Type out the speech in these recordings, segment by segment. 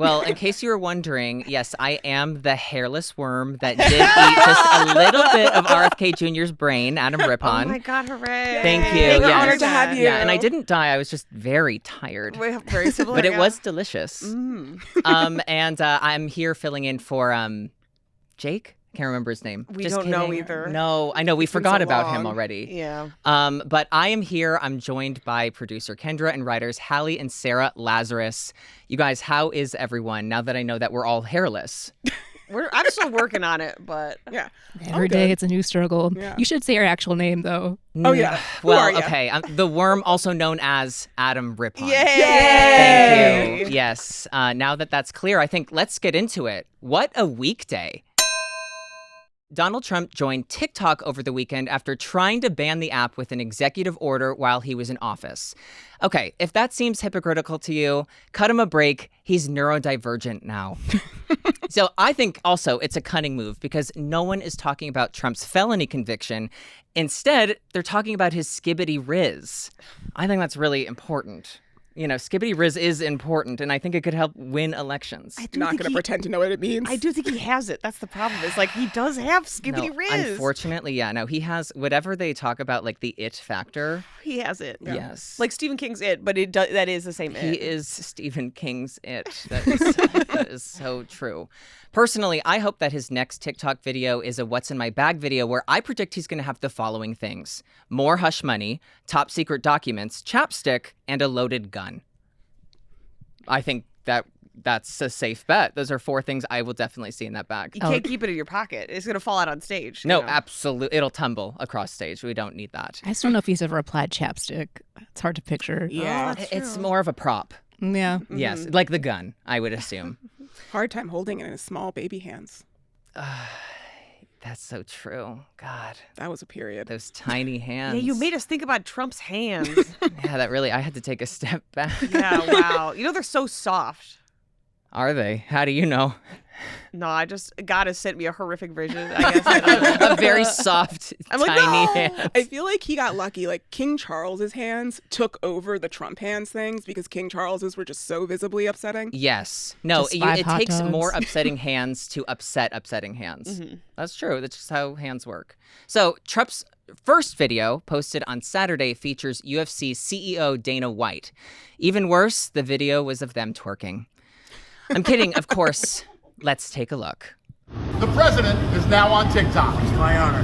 Well, in case you were wondering, yes, I am the hairless worm that did eat just a little bit of RFK Jr.'s brain, Adam Rippon. Oh my God, hooray. Thank you. We're honored to have you. Yeah, and I didn't die. I was just very tired. We have very similar. But it was delicious. Mm. And I'm here filling in for Jake. Can't remember his name. We Just don't know kidding. either. No, I know. We forgot about him already. Yeah. But I am here. I'm joined by producer Kendra and writers Hallie and Sarah Lazarus. You guys, how is everyone now that I know that we're all hairless? I'm still working on it, but Yeah. Every day it's a new struggle. Yeah. You should say your actual name, though. Oh, yeah. Who Well, are ya? okay. I'm the worm, also known as Adam Rippon. Yay! Thank you. Yes. Now that that's clear, I think let's get into it. What a weekday. Donald Trump joined TikTok over the weekend after trying to ban the app with an executive order while he was in office. Okay, if that seems hypocritical to you, cut him a break. He's neurodivergent now. So I think also it's a cunning move because no one is talking about Trump's felony conviction. Instead, they're talking about his skibbity riz. I think that's really important. You know, skibbity riz is important, and I think it could help win elections. Not going to pretend to know what it means. I do think he has it. That's the problem. It's like he does have skibbity riz. Unfortunately, yeah. No, he has whatever they talk about, like the it factor. He has it. Yeah. Yes. Like Stephen King's It, but that is the same He it. is Stephen King's it. That is so true. Personally, I hope that his next TikTok video is a What's in My Bag video where I predict he's going to have the following things: more hush money, top secret documents, chapstick, and a loaded gun. I think that's a safe bet. Those are 4 things I will definitely see in that bag. You can't keep it in your pocket. It's going to fall out on stage. No, you know? absolutely. It'll tumble across stage. We don't need that. I just don't know if he's ever applied chapstick. It's hard to picture. Yeah. that's It's true. more of a prop. Yeah. Yes, like the gun, I would assume. Hard time holding it in his small baby hands. That's so true. God, That was a period. those tiny hands. Yeah, you made us think about Trump's hands. Yeah, that really, I had to take a step back. Yeah, wow. You know, they're so soft. Are they? How do you know? No, God has sent me a horrific vision, I guess. I don't know. A very soft, I'm like, tiny no! hand. I feel like he got lucky. Like King Charles's hands took over the Trump hands things because King Charles's were just so visibly upsetting. Yes. No, Just 5 it hot takes dogs. more upsetting hands to upset upsetting hands. Mm-hmm. That's true. That's just how hands work. So Trump's first video, posted on Saturday, features UFC CEO Dana White. Even worse, the video was of them twerking. I'm kidding, of course. Let's take a look. The president is now on TikTok. It's my honor.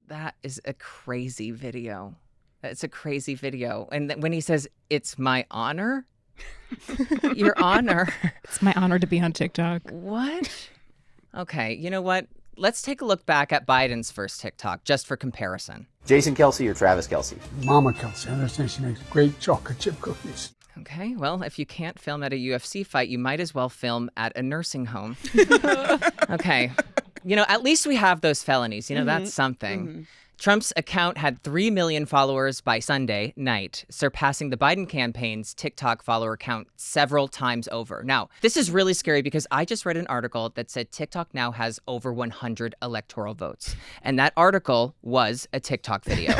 That is a crazy video. It's a crazy video. And when he says, "It's my honor," your honor. It's my honor to be on TikTok. What? Okay, you know what? Let's take a look back at Biden's first TikTok, just for comparison. Jason Kelsey or Travis Kelsey? Mama Kelsey. I understand she makes great chocolate chip cookies. Okay, well, if you can't film at a UFC fight, you might as well film at a nursing home. Okay. You know, at least we have those felonies. You know, that's something. Trump's account had 3 million followers by Sunday night, surpassing the Biden campaign's TikTok follower count several times over. Now, this is really scary because I just read an article that said TikTok now has over 100 electoral votes. And that article was a TikTok video.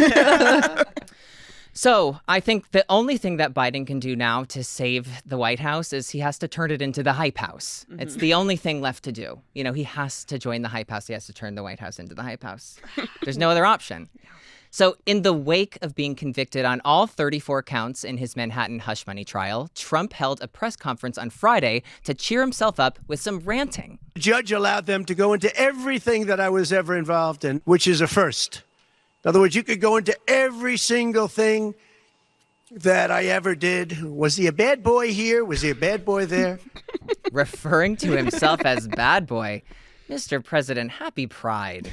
So I think the only thing that Biden can do now to save the White House is he has to turn it into the Hype House. It's the only thing left to do. You know, he has to join the Hype House. He has to turn the White House into the Hype House. There's no other option. So in the wake of being convicted on all 34 counts in his Manhattan hush money trial, Trump held a press conference on Friday to cheer himself up with some ranting. The judge allowed them to go into everything that I was ever involved in, which is a first. In other words, you could go into every single thing that I ever did. Was he a bad boy here? Was he a bad boy there? Referring to himself as bad boy. Mr. President, happy Pride.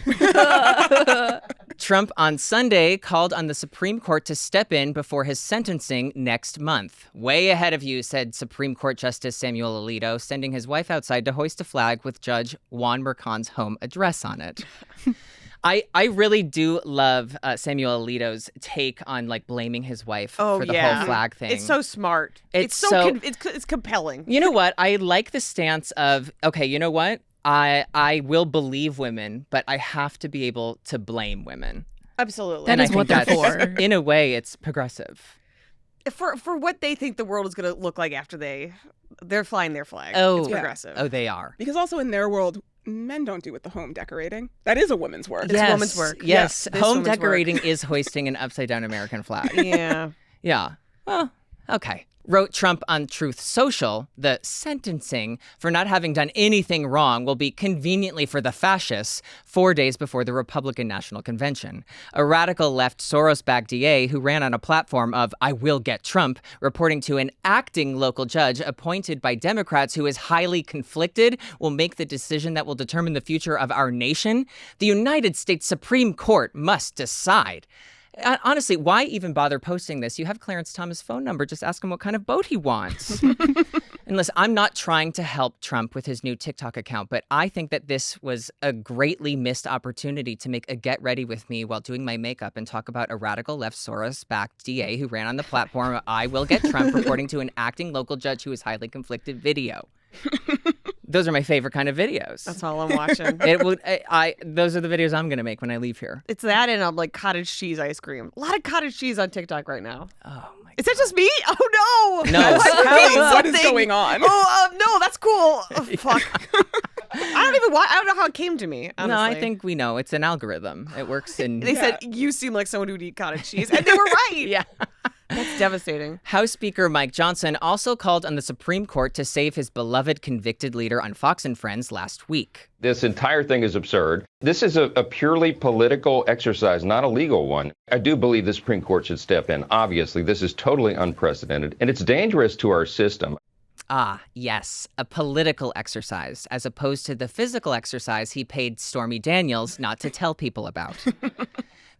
Trump on Sunday called on the Supreme Court to step in before his sentencing next month. Way ahead of you, said Supreme Court Justice Samuel Alito, sending his wife outside to hoist a flag with Judge Juan Mercan's home address on it. I really do love Samuel Alito's take on like blaming his wife for the whole flag thing. It's so smart. It's it's compelling. You know what? I like the stance of, okay, you know what? I will believe women, but I have to be able to blame women. Absolutely. That And is I think what they're that's- for. In a way, it's progressive. For what they think the world is going to look like after they're flying their flag. Oh, It's progressive. Oh, they are. Because also in their world, men don't do with the home decorating. That is a woman's work. It's woman's work. Yes, Yeah, this home woman's work. decorating is hoisting an upside-down American flag. Yeah. Yeah. Well, okay. Wrote Trump on Truth Social, the sentencing for not having done anything wrong will be conveniently for the fascists 4 days before the Republican National Convention. A radical left Soros-backed DA who ran on a platform of "I will get Trump," reporting to an acting local judge appointed by Democrats who is highly conflicted, will make the decision that will determine the future of our nation. The United States Supreme Court must decide. Honestly, why even bother posting this? You have Clarence Thomas' phone number. Just ask him what kind of boat he wants. And listen, I'm not trying to help Trump with his new TikTok account, but I think that this was a greatly missed opportunity to make a get ready with me while doing my makeup and talk about a radical left Soros-backed DA who ran on the platform "I will get Trump," reporting to an acting local judge who is highly conflicted video. Those are my favorite kind of videos. That's all I'm watching. Those are the videos I'm going to make when I leave here. It's that and like cottage cheese ice cream. A lot of cottage cheese on TikTok right now. Oh my Is that just me? Oh no! No. I'm repeating What is something. going on? Oh no, that's cool. Oh, fuck. I don't know how it came to me. Honestly. No, I think we know. It's an algorithm. It works in... they said you seem like someone who'd eat cottage cheese, and they were right. Yeah. That's devastating. House Speaker Mike Johnson also called on the Supreme Court to save his beloved convicted leader on Fox and Friends last week. This entire thing is absurd. This is a purely political exercise, not a legal one. I do believe the Supreme Court should step in. Obviously, this is totally unprecedented, and it's dangerous to our system. Ah, yes, a political exercise, as opposed to the physical exercise he paid Stormy Daniels not to tell people about.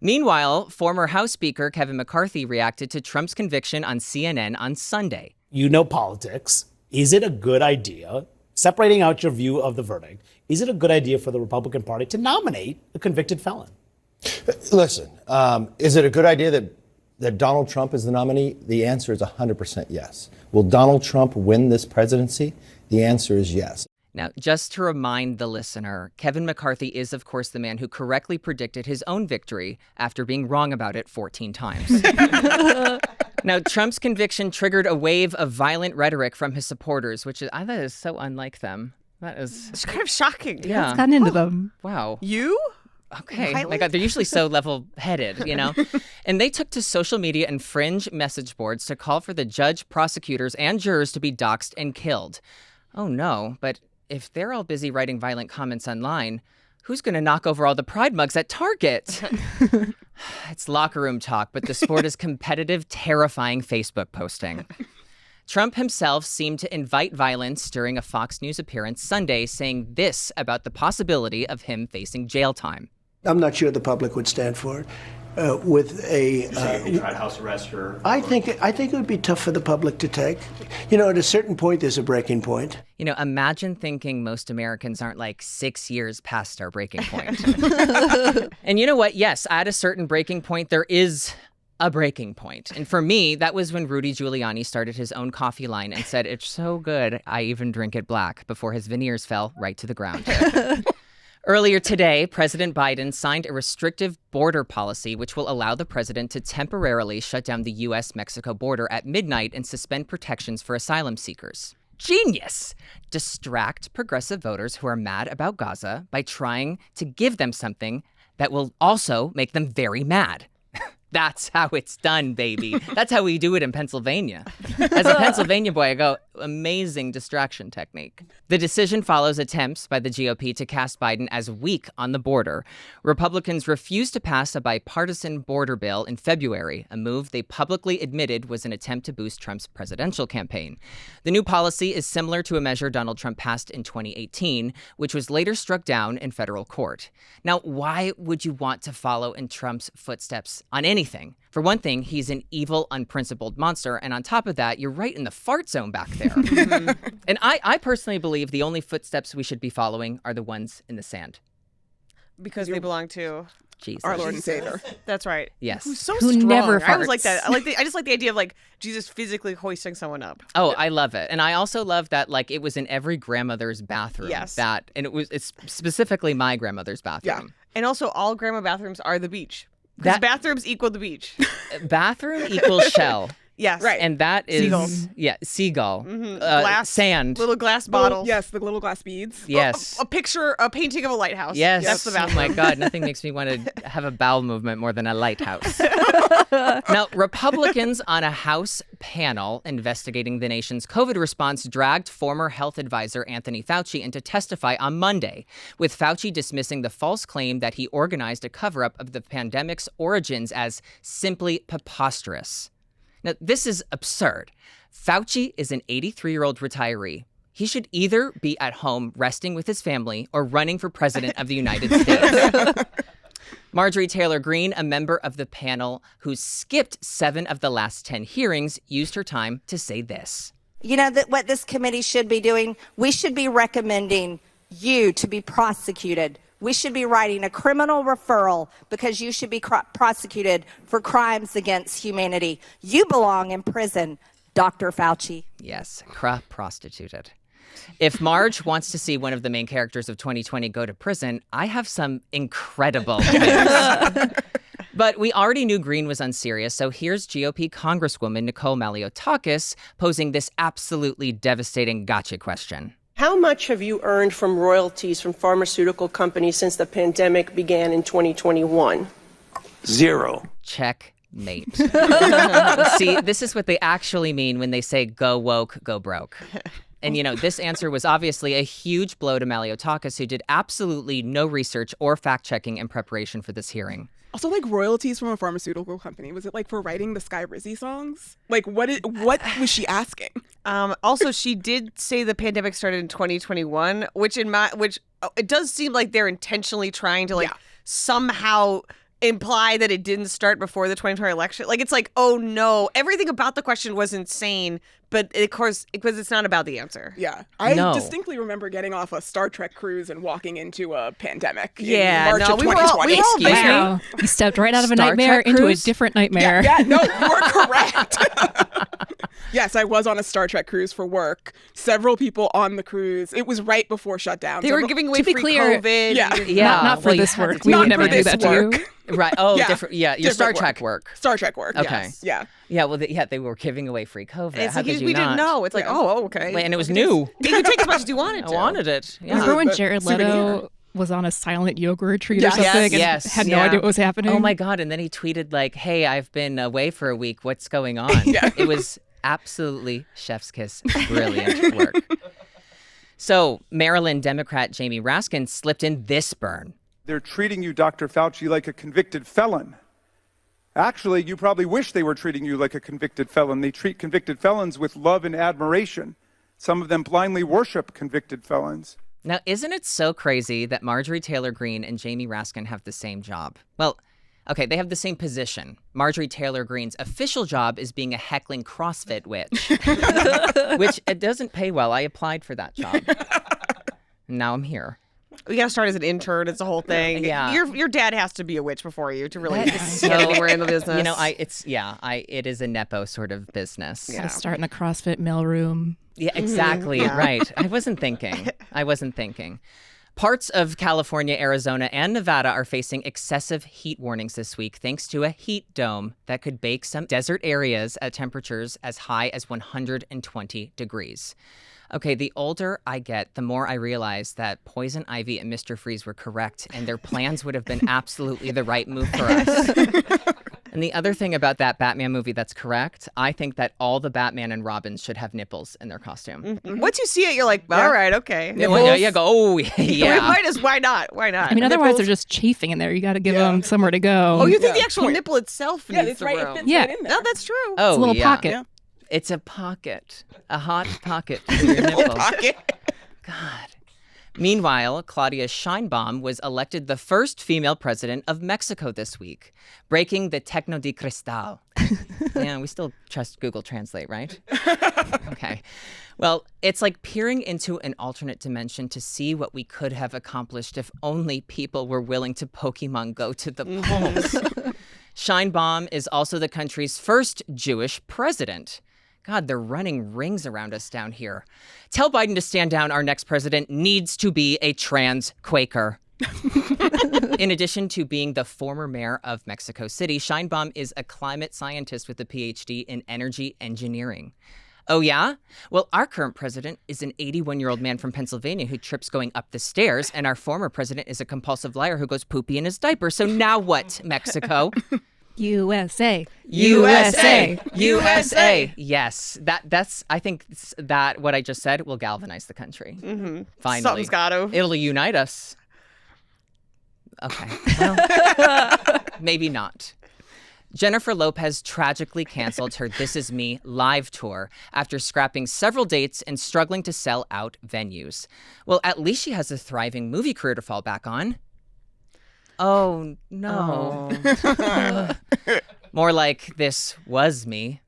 Meanwhile, former House Speaker Kevin McCarthy reacted to Trump's conviction on CNN on Sunday. You know politics. Is it a good idea, separating out your view of the verdict, is it a good idea for the Republican Party to nominate a convicted felon? Listen, is it a good idea that Donald Trump is the nominee? The answer is 100% yes. Will Donald Trump win this presidency? The answer is yes. Now, just to remind the listener, Kevin McCarthy is, of course, the man who correctly predicted his own victory after being wrong about it 14 times. Now, Trump's conviction triggered a wave of violent rhetoric from his supporters, which I thought is so unlike them. That is... It's kind of shocking. Yeah. It's gotten into them. Wow. You? Okay. Violent? My God, they're usually so level-headed, you know? And they took to social media and fringe message boards to call for the judge, prosecutors, and jurors to be doxxed and killed. Oh, no, but... if they're all busy writing violent comments online, who's going to knock over all the pride mugs at Target? It's locker room talk, but the sport is competitive, terrifying Facebook posting. Trump himself seemed to invite violence during a Fox News appearance Sunday, saying this about the possibility of him facing jail time. I'm not sure the public would stand for it. With a, They tried house arrest or... I think it would be tough for the public to take. You know, at a certain point, there's a breaking point. You know, imagine thinking most Americans aren't like 6 years past our breaking point. And you know what? Yes, at a certain breaking point, there is a breaking point. And for me, that was when Rudy Giuliani started his own coffee line and said, "It's so good, I even drink it black," before his veneers fell right to the ground. Earlier today, President Biden signed a restrictive border policy which will allow the president to temporarily shut down the U.S.-Mexico border at midnight and suspend protections for asylum seekers. Genius! Distract progressive voters who are mad about Gaza by trying to give them something that will also make them very mad. That's how it's done, baby. That's how we do it in Pennsylvania. As a Pennsylvania boy, I go, amazing distraction technique. The decision follows attempts by the GOP to cast Biden as weak on the border. Republicans refused to pass a bipartisan border bill in February, a move they publicly admitted was an attempt to boost Trump's presidential campaign. The new policy is similar to a measure Donald Trump passed in 2018, which was later struck down in federal court. Now, why would you want to follow in Trump's footsteps on anything? For one thing, he's an evil, unprincipled monster. And on top of that, you're right in the fart zone back there. And I personally believe the only footsteps we should be following are the ones in the sand. Because they belong to... Jesus. Our Lord and Savior. That's right. Yes. Who's so Who strong. never I always like farts. that. I just like the idea of like Jesus physically hoisting someone up. Oh, I love it. And I also love that like it was in every grandmother's bathroom. Yes. And it's specifically my grandmother's bathroom. And also all grandma bathrooms are the beach. Because bathrooms equal the beach. Bathroom equals shell. Yes. Right. And that is Seagull. Seagull. Glass. Sand. Little glass bottles. Yes, the little glass beads. Yes. A painting of a lighthouse. Yes. That's the Oh bathroom. my God. Nothing makes me want to have a bowel movement more than a lighthouse. Now, Republicans on a House panel investigating the nation's COVID response dragged former health advisor Anthony Fauci in to testify on Monday, with Fauci dismissing the false claim that he organized a cover-up of the pandemic's origins as simply preposterous. Now, this is absurd. Fauci is an 83-year-old retiree. He should either be at home resting with his family or running for president of the United States. Marjorie Taylor Greene, a member of the panel who skipped 7 of the last 10 hearings, used her time to say this. You know that what this committee should be doing? We should be recommending you to be prosecuted. We should be writing a criminal referral because you should be prosecuted for crimes against humanity. You belong in prison, Dr. Fauci. Yes, prostituted. If Marge wants to see one of the main characters of 2020 go to prison, I have some incredible news. But we already knew Greene was unserious, so here's GOP Congresswoman Nicole Maliotakis posing this absolutely devastating gotcha question. How much have you earned from royalties from pharmaceutical companies since the pandemic began in 2021? 0. Checkmate. See, this is what they actually mean when they say go woke, go broke. And, this answer was obviously a huge blow to Maliotakis, who did absolutely no research or fact-checking in preparation for this hearing. Also, like royalties from a pharmaceutical company. Was it like for writing the Sky Rizzy songs? Like, what was she asking? Also, she did say the pandemic started in 2021, which it does seem like they're intentionally trying to somehow imply that it didn't start before the 2020 election. Like, it's like, oh no, everything about the question was insane, but of course, because it's not about the answer. Yeah. I distinctly remember getting off a Star Trek cruise and walking into a pandemic in March of 2020. We were all there. Wow. You stepped right out of a Star nightmare Trek into a cruise? different nightmare. Yeah, no, you're correct. Yes, I was on a Star Trek cruise for work. Several people on the cruise. It was right before shutdown. They were giving away to be free clear, COVID. Yeah. Not for Well, this you had work. to We Not would never for do this that to work. you. Right. Oh, Yeah. different. Yeah, your Star Trek work. Star Trek work. Okay. Yes. Yeah. Yeah, well, they were giving away free COVID. It's How like could you we not? didn't know. It's like, oh, okay. And it was new. You could take as much as you wanted I to. wanted it. Yeah. Remember when the Jared souvenir. Leto was on a silent yoga retreat Yes. or something and Yes. had no idea what was happening? Oh my God. And then he tweeted like, hey, I've been away for a week. What's going on? It was absolutely chef's kiss. Brilliant work. So Maryland Democrat Jamie Raskin slipped in this burn. They're treating you, Dr. Fauci, like a convicted felon. Actually, you probably wish they were treating you like a convicted felon. They treat convicted felons with love and admiration. Some of them blindly worship convicted felons. Now, isn't it so crazy that Marjorie Taylor Greene and Jamie Raskin have the same job? Well, okay, they have the same position. Marjorie Taylor Greene's official job is being a heckling CrossFit witch, which it doesn't pay well. I applied for that job. Now I'm here. You gotta start as an intern. It's a whole thing. Yeah. Your dad has to be a witch before you to really That is get so- anywhere in the business. It is a nepo sort of business. Gotta start in the CrossFit mailroom. Yeah, exactly. Yeah. Right. I wasn't thinking. Parts of California, Arizona, and Nevada are facing excessive heat warnings this week thanks to a heat dome that could bake some desert areas at temperatures as high as 120 degrees. Okay, the older I get, the more I realize that Poison Ivy and Mr. Freeze were correct, and their plans would have been absolutely the right move for us. And the other thing about that Batman movie that's correct, I think that all the Batman and Robins should have nipples in their costume. Once you see it, you're like, all right, okay. Yeah, go, oh, yeah. Why not? I mean, otherwise they're just chafing in there. You got to give them somewhere to go. Oh, you think the actual nipple itself needs it's the right. room? It fits Yeah. right in there. No, that's true. Oh, It's a little yeah. pocket. Yeah. It's a pocket, a hot pocket for your nipple. Pocket. God. Meanwhile, Claudia Sheinbaum was elected the first female president of Mexico this week, breaking the Tecno de Cristal. Yeah, we still trust Google Translate, right? Okay. Well, it's like peering into an alternate dimension to see what we could have accomplished if only people were willing to Pokemon Go to the polls. Sheinbaum is also the country's first Jewish president. God, they're running rings around us down here. Tell Biden to stand down. Our next president needs to be a trans Quaker. In addition to being the former mayor of Mexico City, Sheinbaum is a climate scientist with a PhD in energy engineering. Oh, yeah? Well, our current president is an 81-year-old man from Pennsylvania who trips going up the stairs, and our former president is a compulsive liar who goes poopy in his diaper. So now what, Mexico? USA. USA. USA. Yes. I think that what I just said will galvanize the country. Mm-hmm. Finally. Something's got to. It'll unite us. Okay. Well, maybe not. Jennifer Lopez tragically canceled her This Is Me live tour after scrapping several dates and struggling to sell out venues. Well, at least she has a thriving movie career to fall back on. Oh, no. More like This Was Me.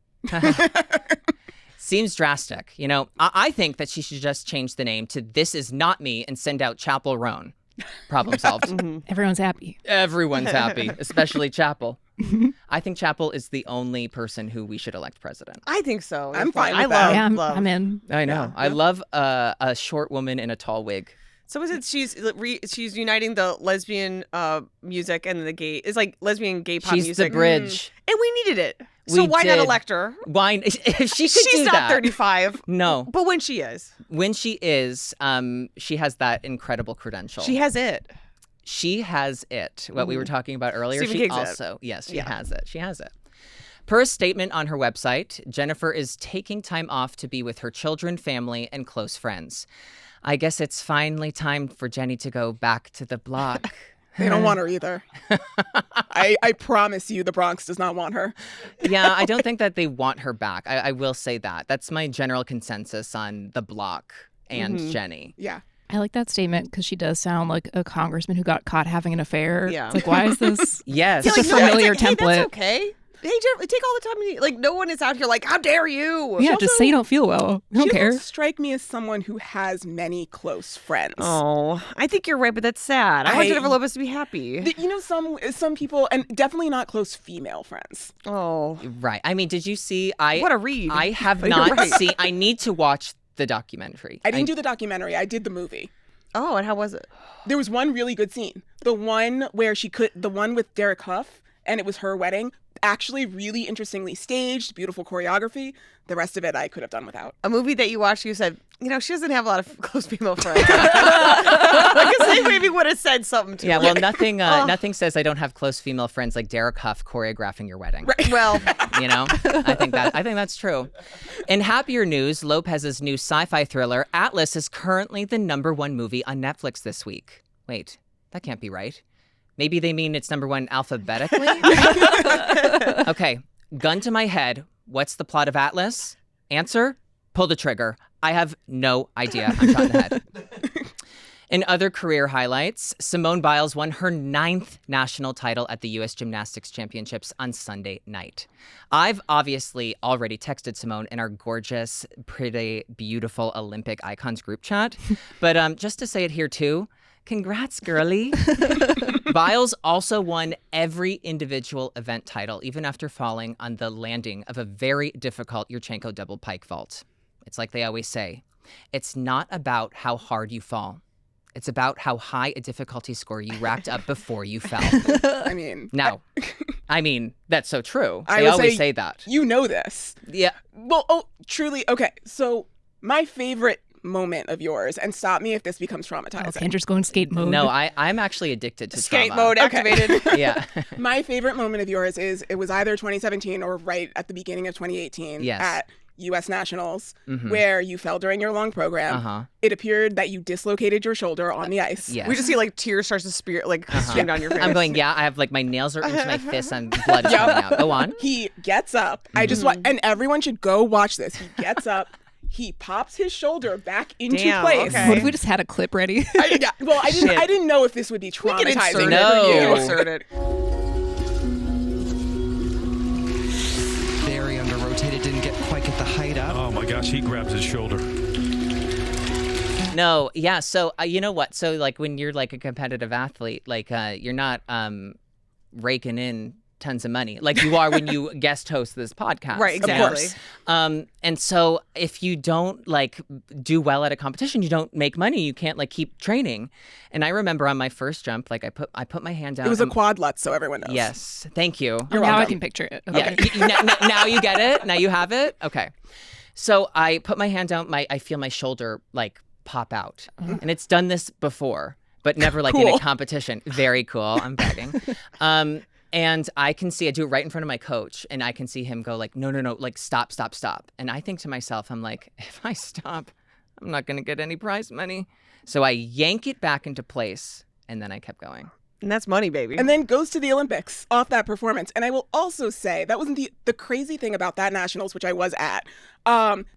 Seems drastic. You know, I think that she should just change the name to This Is Not Me and send out Chapel Roan. Problem solved. Mm-hmm. Everyone's happy. Everyone's happy, especially Chapel. I think Chapel is the only person who we should elect president. I think so. I'm fine with that. I'm in. I know. Yeah. I love a short woman in a tall wig. So is it she's uniting the lesbian music and the gay? It's like lesbian gay pop She's music. the bridge. And we needed it. So why not elect her? Why? If she could She's do not that. 35. No. But when she is. When she is, she has that incredible credential. She has it. She has it. What we were talking about earlier. Stephen She King's also, it. yes, she has it. She has it. Per a statement on her website, Jennifer is taking time off to be with her children, family, and close friends. I guess it's finally time for Jenny to go back to the block. They don't want her either. I promise you the Bronx does not want her. Yeah, I don't think that they want her back. I will say that. That's my general consensus on the block and Jenny. Yeah. I like that statement because she does sound like a congressman who got caught having an affair. Yeah. It's like, why is this Yes. such a familiar template? Hey, that's okay. Hey, take all the time. Like, no one is out here like, how dare you? Yeah, just say you don't feel well. I don't She care. doesn't strike me as someone who has many close friends. Oh, I think you're right, but that's sad. I want Jennifer Lopez to be happy. You know, some people, and definitely not close female friends. Oh, right. I mean, did you see? What a read. I have But you're not right. seen. I need to watch the documentary. I didn't do the documentary. I did the movie. Oh, and how was it? There was one really good scene. The one with Derek Huff, and it was her wedding. Actually, really interestingly staged, beautiful choreography. The rest of it, I could have done without. A movie that you watched, you said, you know, she doesn't have a lot of close female friends. Like, they maybe would have said something to her. Yeah, well, nothing says I don't have close female friends like Derek Huff choreographing your wedding. Right. Well, you know, I think that's true. In happier news, Lopez's new sci-fi thriller Atlas is currently the #1 movie on Netflix this week. Wait, that can't be right. Maybe they mean it's #1 alphabetically? Okay, gun to my head. What's the plot of Atlas? Answer, pull the trigger. I have no idea. I'm shot in the head. In other career highlights, Simone Biles won her 9th national title at the U.S. Gymnastics Championships on Sunday night. I've obviously already texted Simone in our gorgeous, pretty, beautiful Olympic icons group chat. But just to say it here too, congrats, girlie. Biles also won every individual event title, even after falling on the landing of a very difficult Yurchenko double pike vault. It's like they always say, it's not about how hard you fall. It's about how high a difficulty score you racked up before you fell. I mean... I mean, that's so true. I They would always say that. You know this. Yeah. Well, truly. Okay, so my favorite moment of yours, and stop me if this becomes traumatizing. Okay, just go in skate mode. No, I'm actually addicted to skate trauma. mode activated. Yeah. My favorite moment of yours is it was either 2017 or right at the beginning of 2018 Yes. at U.S. Nationals, where you fell during your long program. Uh-huh. It appeared that you dislocated your shoulder on the ice. Yes. We just see like tears starts to stream down your face. I'm going, yeah, I have like my nails are into my fists and blood is coming out. Go on. He gets up. I just want, and everyone should go watch this. He gets up. he pops his shoulder back into Damn, place. okay. What if we just had a clip ready? I didn't know if this would be traumatizing. Insert it. Very under-rotated, didn't quite get the height up. Oh my gosh, he grabs his shoulder. No, yeah. So you know what? So like when you're like a competitive athlete, like you're not raking in tons of money like you are when you guest host this podcast. Right, exactly. And so if you don't like do well at a competition, you don't make money. You can't like keep training. And I remember on my first jump, like I put my hand down. It was a quad lutz, so everyone knows. Yes, thank you. Now I can picture it. Okay. Yeah, now you get it. Now you have it. Okay. So I put my hand down. I feel my shoulder like pop out, and it's done this before, but never like in a competition. Very cool. I'm bragging. And I can see, I do it right in front of my coach, and I can see him go like, no, like stop. And I think to myself, I'm like, if I stop, I'm not going to get any prize money. So I yank it back into place, and then I kept going. And that's money, baby. And then goes to the Olympics off that performance. And I will also say that wasn't the crazy thing about that nationals, which I was at.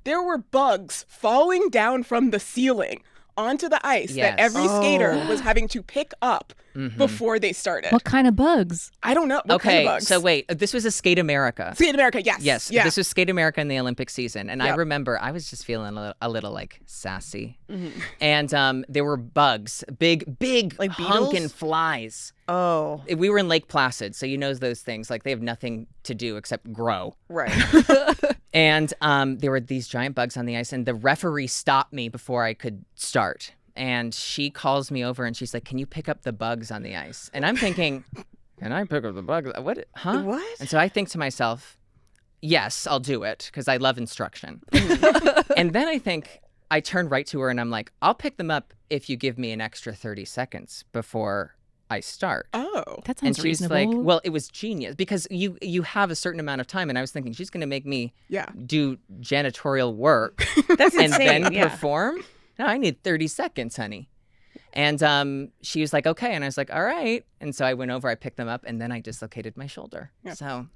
There were bugs falling down from the ceiling onto the ice that every skater was having to pick up before they started. What kind of bugs? I don't know. What kind of bugs? So wait, this was a Skate America. Skate America, yes. Yes, yeah. This was Skate America in the Olympic season. And I remember I was just feeling a little like sassy. And there were bugs, big like hunkin' beetles? flies. Oh. We were in Lake Placid, so you know those things. Like they have nothing to do except grow. Right. And there were these giant bugs on the ice, and the referee stopped me before I could start. And she calls me over, and she's like, "Can you pick up the bugs on the ice?" And I'm thinking, "Can I pick up the bugs? What? Huh? What?" And so I think to myself, "Yes, I'll do it," because I love instruction. And then I turn right to her, and I'm like, "I'll pick them up if you give me an extra 30 seconds before I start." Oh. That sounds and she's reasonable. like, well, it was genius because you have a certain amount of time. And I was thinking she's going to make me do janitorial work That's and insane. then yeah. perform. No, I need 30 seconds, honey. And she was like, okay. And I was like, all right. And so I went over, I picked them up, and then I dislocated my shoulder. Yeah. So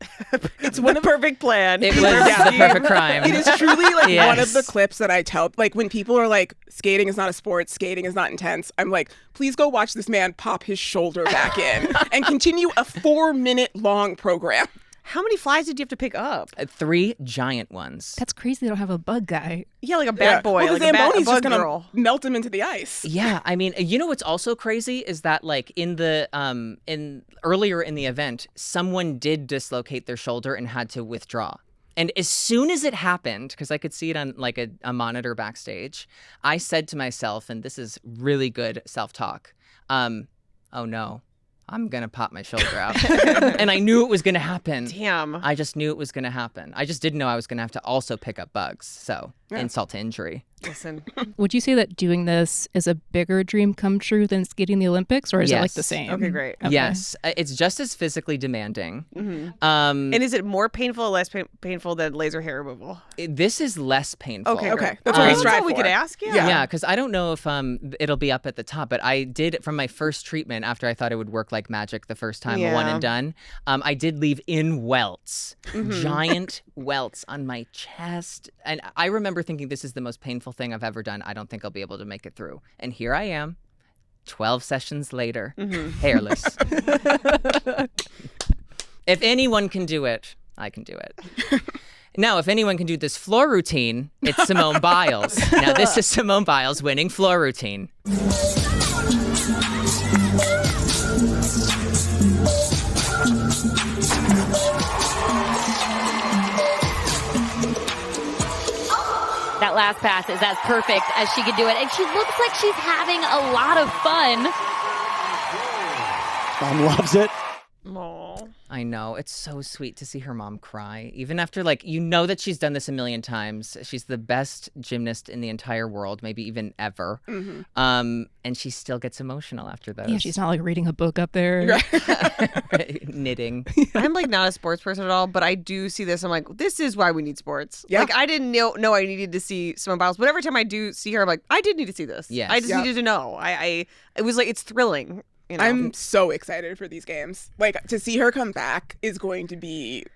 it's one perfect plan. It was the perfect crime. It is truly like one of the clips that I tell, like when people are like, skating is not a sport, skating is not intense. I'm like, please go watch this man pop his shoulder back in and continue a 4-minute long program. How many flies did you have to pick up? 3 giant ones. That's crazy they don't have a bug guy. Yeah, like a bad boy, well, like a Zamboni's bug just gonna girl. melt him into the ice. Yeah, I mean, you know what's also crazy is that like in the earlier in the event, someone did dislocate their shoulder and had to withdraw. And as soon as it happened, because I could see it on like a monitor backstage, I said to myself, and this is really good self-talk, oh no, I'm going to pop my shoulder out. And I knew it was going to happen. Damn. I just knew it was going to happen. I just didn't know I was going to have to also pick up bugs. So insult to injury. Listen. Would you say that doing this is a bigger dream come true than skating the Olympics, or is it like the same? Okay, great. Okay. Yes. It's just as physically demanding. Mm-hmm. And is it more painful or less painful than laser hair removal? This is less painful. Okay, okay. That's what I strive for. We could ask, Yeah, because I don't know if it'll be up at the top, but I did from my first treatment after I thought it would work like magic the first time, one and done. I did leave in welts, giant welts on my chest. And I remember thinking this is the most painful thing I've ever done. I don't think I'll be able to make it through. And here I am, 12 sessions later, hairless. If anyone can do it, I can do it. Now, if anyone can do this floor routine, it's Simone Biles. Now, this is Simone Biles winning floor routine. That last pass is as perfect as she could do it. And she looks like she's having a lot of fun. Mom loves it. Aww. I know. It's so sweet to see her mom cry. Even after, like, you know that she's done this a million times. She's the best gymnast in the entire world, maybe even ever. And she still gets emotional after those. Yeah, she's not like reading a book up there. Knitting. I'm like not a sports person at all, but I do see this. I'm like, this is why we need sports. Yeah. Like I didn't know I needed to see Simone Biles, but every time I do see her, I'm like, I did need to see this. Yes. I just needed to know. It was like, it's thrilling. You know? I'm so excited for these games. Like, to see her come back is going to be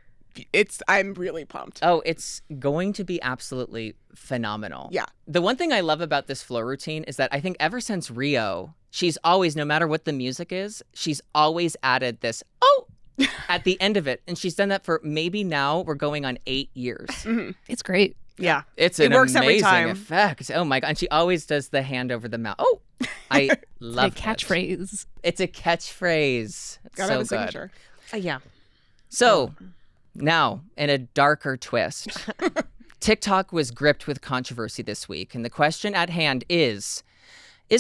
I'm really pumped. Oh, it's going to be absolutely phenomenal. Yeah. The one thing I love about this floor routine is that I think ever since Rio, she's always, no matter what the music is, she's always added this, at the end of it. And she's done that for maybe now we're going on 8 years. Mm-hmm. It's great. Yeah. It works amazing every time. effect. Oh my God. And she always does the hand over the mouth. Oh, I love It's a catchphrase. It's a catchphrase. It's Gotta so have a good. signature. Yeah. So now, in a darker twist, TikTok was gripped with controversy this week. And the question at hand is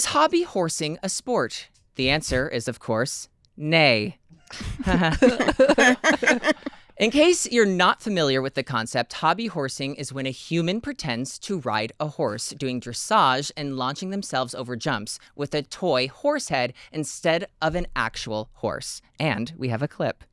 hobby horsing a sport? The answer is, of course, nay. In case you're not familiar with the concept, hobby horsing is when a human pretends to ride a horse, doing dressage and launching themselves over jumps with a toy horse head instead of an actual horse. And we have a clip.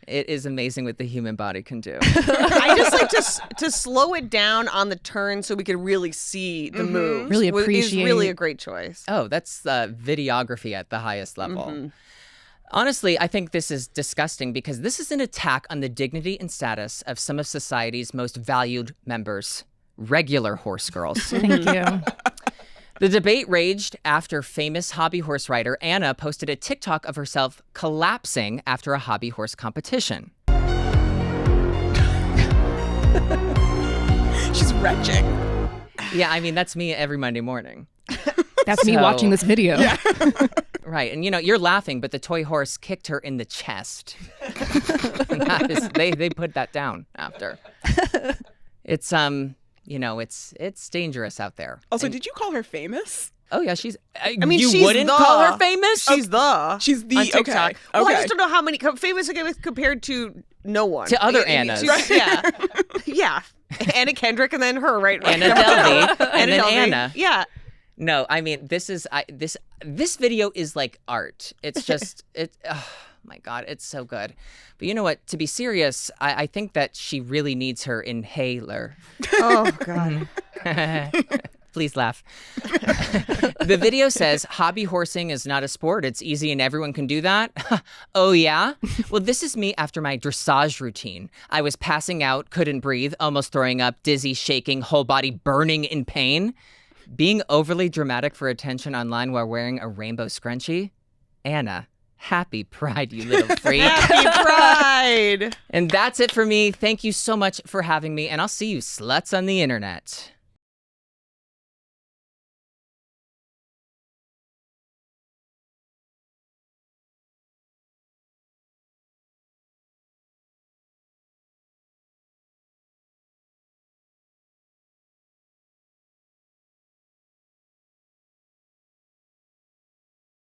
It is amazing what the human body can do. I just like to slow it down on the turn so we could really see the moves. Really Is appreciate. really a great choice. Oh, that's videography at the highest level. Honestly, I think this is disgusting because this is an attack on the dignity and status of some of society's most valued members, regular horse girls. Thank you. The debate raged after famous hobby horse rider Anna posted a TikTok of herself collapsing after a hobby horse competition. She's retching. Yeah, I mean, that's me every Monday morning. That's me watching this video. Yeah. Right. And, you're laughing, but the toy horse kicked her in the chest. And they put that down after. It's, it's dangerous out there. Also, And- did you call her famous? Oh, yeah, she's... I mean, you she's wouldn't the- call her famous? She's the on TikTok. okay. Well, I Okay. just don't know how many famous compared to no one. To other Annas. Yeah. Yeah. Anna Kendrick and then her, right? Anna Delvey, and then Delvey. Anna. Yeah. No, I mean, this video is like art. It's just, oh my God, it's so good. But you know what? To be serious, I think that she really needs her inhaler. Oh, God. Please laugh. The video says, hobby horsing is not a sport. It's easy and everyone can do that. Oh, yeah? Well, this is me after my dressage routine. I was passing out, couldn't breathe, almost throwing up, dizzy, shaking, whole body burning in pain. Being overly dramatic for attention online while wearing a rainbow scrunchie? Anna, happy Pride, you little freak. Happy Pride. And that's it for me. Thank you so much for having me, and I'll see you sluts on the internet.